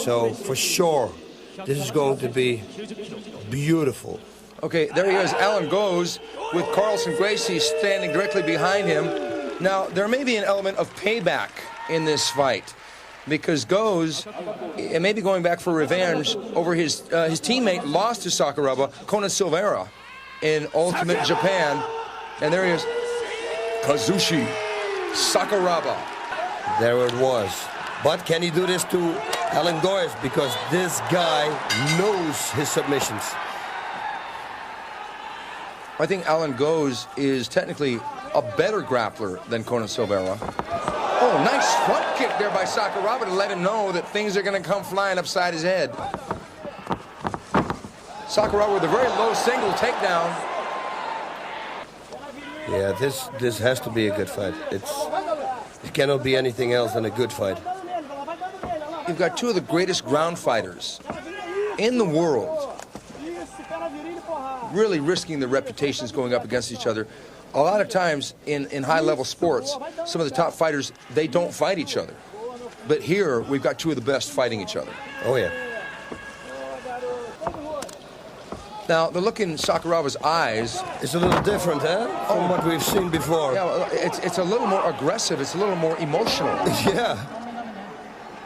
So for sure, this is going to be beautiful. Okay, there he is. Allan Goes with Carlson Gracie standing directly behind him. Now, there may be an element of payback in this fight because Goes may be going back for revenge over his teammate lost to Sakuraba, Conan Silveira, in Ultimate Japan. And there he is, Kazushi Sakuraba. There it was. But can he do this to Allan Goes? Because this guy knows his submissions. I think Allan Goes is technically a better grappler than Conan Silveira. Oh, nice front kick there by Sakuraba to let him know that things are going to come flying upside his head. Sakuraba with a very low single takedown. Yeah, this has to be a good fight. It cannot be anything else than a good fight. You've got two of the greatest ground fighters in the world really risking their reputations going up against each other. A lot of times in high-level sports, some of the top fighters, they don't fight each other. But here, we've got two of the best fighting each other. Oh, yeah. Now, the look in Sakuraba's eyes... It's a little different, huh? From what we've seen before. Yeah, well, it's a little more aggressive. It's a little more emotional. Yeah.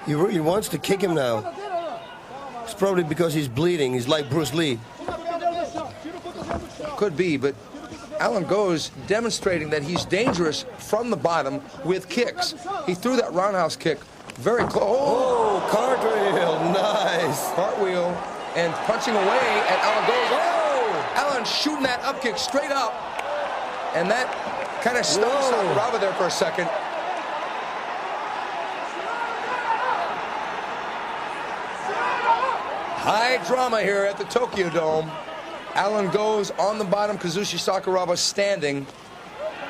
He really wants to kick him now. It's probably because he's bleeding. He's like Bruce Lee. Could be, but Allan Goes demonstrating that he's dangerous from the bottom with kicks. He threw that roundhouse kick very close. Oh, cartwheel, nice. Cartwheel and punching away at Allan Goes. Oh, Allan shooting that up kick straight up. And that kind of stunned Sakuraba there for a second. High drama here at the Tokyo Dome. Allan Goes on the bottom, Kazushi Sakuraba standing.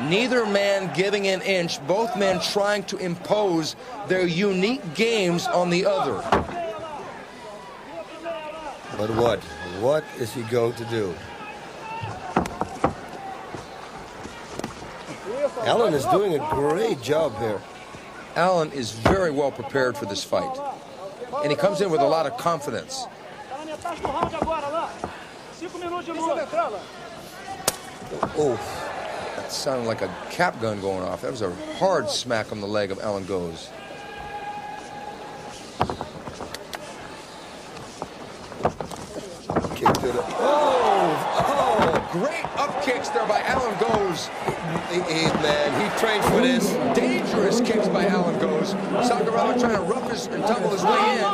Neither man giving an inch, both men trying to impose their unique games on the other. But what? What is he going to do? Allan is doing a great job here. Allan is very well prepared for this fight. And he comes in with a lot of confidence. Oh, that sounded like a cap gun going off. That was a hard smack on the leg of Allan Goes. Kick to the... Oh, great up kicks there by Allan Goes. Man, he trained for this. Dangerous kicks by Allan Goes. Sakuraba trying to rough his and tumble his way in.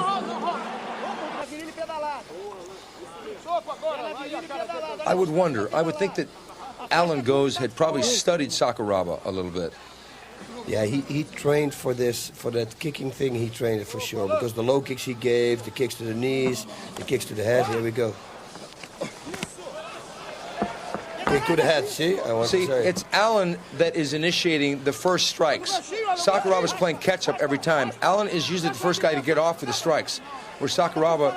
I would wonder. I would think that Allan Goes had probably studied Sakuraba a little bit. Yeah, he trained for this, for that kicking thing. He trained it for sure because the low kicks he gave, the kicks to the knees, the kicks to the head. Here we go. Kick to the head. See, I want to say. It's Allan that is initiating the first strikes. Sakuraba's playing catch up every time. Allan is usually the first guy to get off with the strikes, where Sakuraba,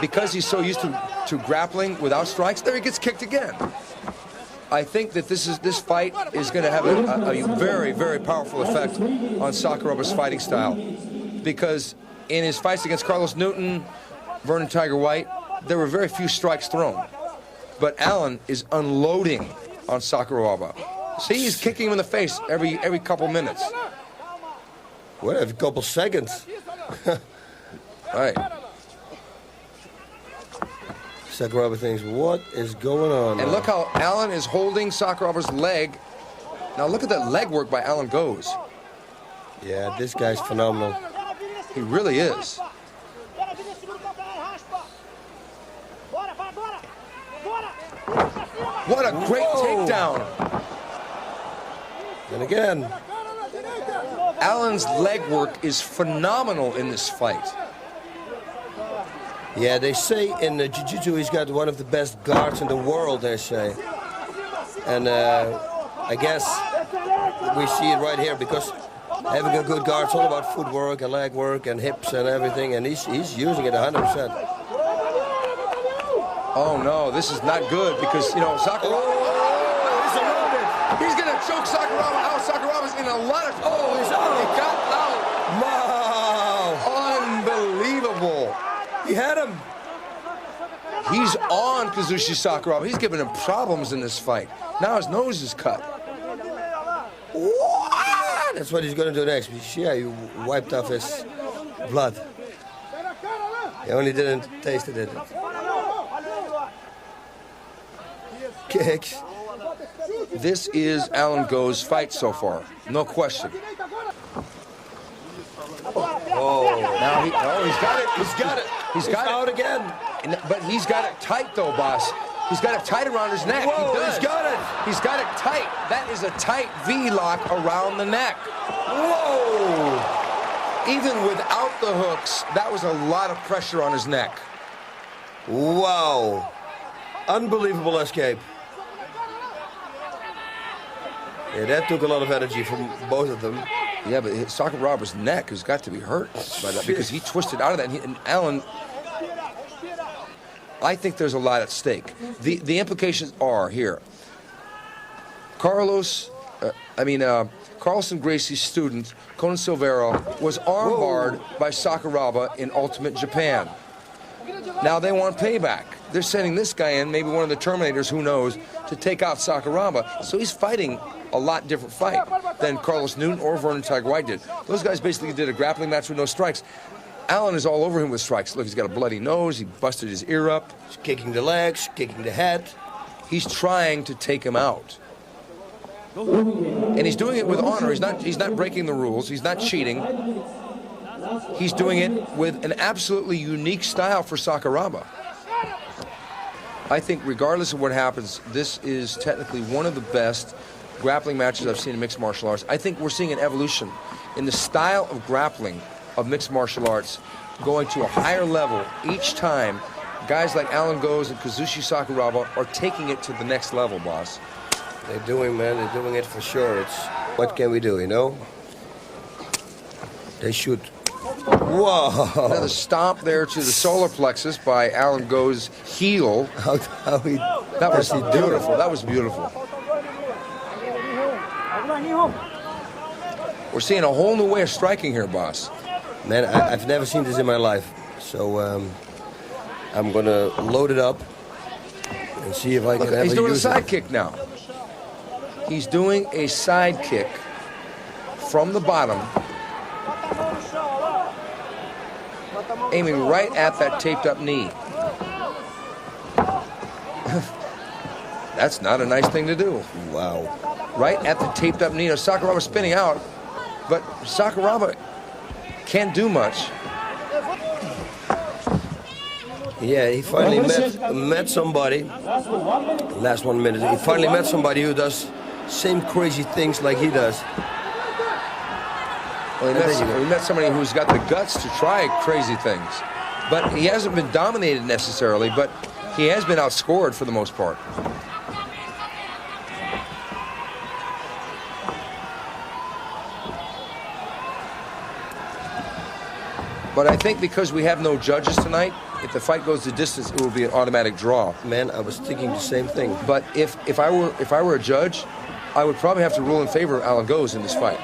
because he's so used to grappling without strikes, there he gets kicked again. I think that this fight is going to have a very, very powerful effect on Sakuraba's fighting style. Because in his fights against Carlos Newton, Vernon Tiger White, there were very few strikes thrown. But Allan is unloading on Sakuraba. See, he's kicking him in the face every couple minutes. What, every couple seconds? All right. Sakuraba thinks, what is going on? And look how Allan is holding Sakuraba's leg. Now look at that leg work by Allan Goes. Yeah, this guy's phenomenal. He really is. What a great takedown. And again. Allan's leg work is phenomenal in this fight. Yeah, they say in Jiu-Jitsu he's got one of the best guards in the world, they say. And I guess we see it right here because having a good guard is all about footwork and leg work and hips and everything, and he's using it 100%. Oh no, this is not good because, you know, Sakuraba... He's going to choke Sakuraba out. Sakuraba's in a lot of... Oh, he got out. Wow. Unbelievable. He had him. He's on Kazushi Sakuraba. He's giving him problems in this fight. Now his nose is cut. What? That's what he's going to do next. You see how he wiped off his blood. He only didn't taste it. Kicks. This is Allan Goes' fight so far. No question. Oh. Now he's got it. He's got it. He's out again. But he's got it tight, though, boss. He's got it tight around his neck. Whoa, he does. he's got it. He's got it tight. That is a tight V-lock around the neck. Whoa! Even without the hooks, that was a lot of pressure on his neck. Wow. Unbelievable escape. Yeah, that took a lot of energy from both of them. Yeah, but Sakuraba's neck has got to be hurt by that because he twisted out of that. And Allan, I think there's a lot at stake. The implications are here. Carlson Gracie's student, Conan Silveira, was armbarred by Sakuraba in Ultimate Japan. Now they want payback. They're sending this guy in, maybe one of the Terminators, who knows, to take out Sakuraba. So he's fighting a lot different fight than Carlos Newton or Vernon Tiger White did. Those guys basically did a grappling match with no strikes. Allan is all over him with strikes. Look, he's got a bloody nose. He busted his ear up. He's kicking the legs, kicking the head. He's trying to take him out. And he's doing it with honor. He's not breaking the rules. He's not cheating. He's doing it with an absolutely unique style for Sakuraba. I think regardless of what happens, this is technically one of the best grappling matches I've seen in mixed martial arts. I think we're seeing an evolution in the style of grappling of mixed martial arts going to a higher level each time. Guys like Allan Goes and Kazushi Sakuraba are taking it to the next level, boss. They're doing it for sure. It's what can we do, you know? They shoot. Whoa! Another stomp there to the solar plexus by Allan Goes' heel. That was beautiful. That was beautiful. We're seeing a whole new way of striking here, boss. Man, I've never seen this in my life. So I'm going to load it up and see if I can ever use it. He's doing a side kick now. He's doing a side kick from the bottom, aiming right at that taped-up knee. That's not a nice thing to do. Wow. Right at the taped-up knee. Now, Sakuraba's spinning out, but Sakuraba can't do much. Yeah, he finally met somebody. Last 1 minute. He finally met somebody who does same crazy things like he does. Well, he met somebody who's got the guts to try crazy things. But he hasn't been dominated necessarily, but he has been outscored for the most part. But I think because we have no judges tonight, if the fight goes the distance, it will be an automatic draw. Man, I was thinking the same thing. But if I were a judge, I would probably have to rule in favor of Allan Goes in this fight.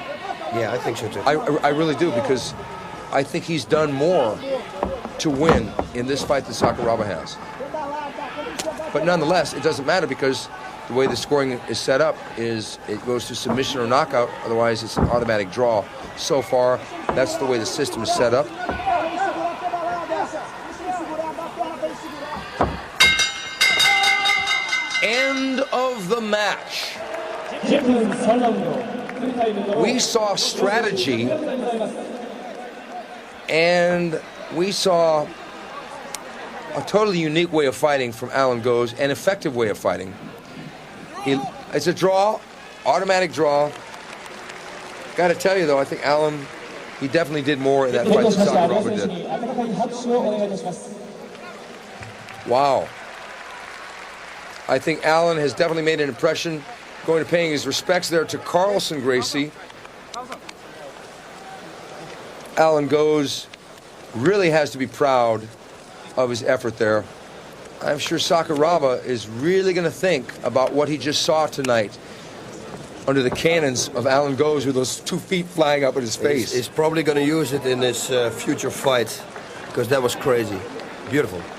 Yeah, I think so too. I really do, because I think he's done more to win in this fight than Sakuraba has. But nonetheless, it doesn't matter, because the way the scoring is set up is it goes to submission or knockout. Otherwise, it's an automatic draw. So far, that's the way the system is set up. End of the match. We saw strategy, and we saw a totally unique way of fighting from Allan Goes, an effective way of fighting. It's a draw, automatic draw. Got to tell you, though, I think Allan, he definitely did more in that fight than Sakuraba did. Wow. I think Allan has definitely made an impression, going to paying his respects there to Carlson Gracie. Allan Goes really has to be proud of his effort there. I'm sure Sakuraba is really going to think about what he just saw tonight under the cannons of Allan Goes with those 2 feet flying up in his face. He's probably going to use it in his future fight, because that was crazy. Beautiful.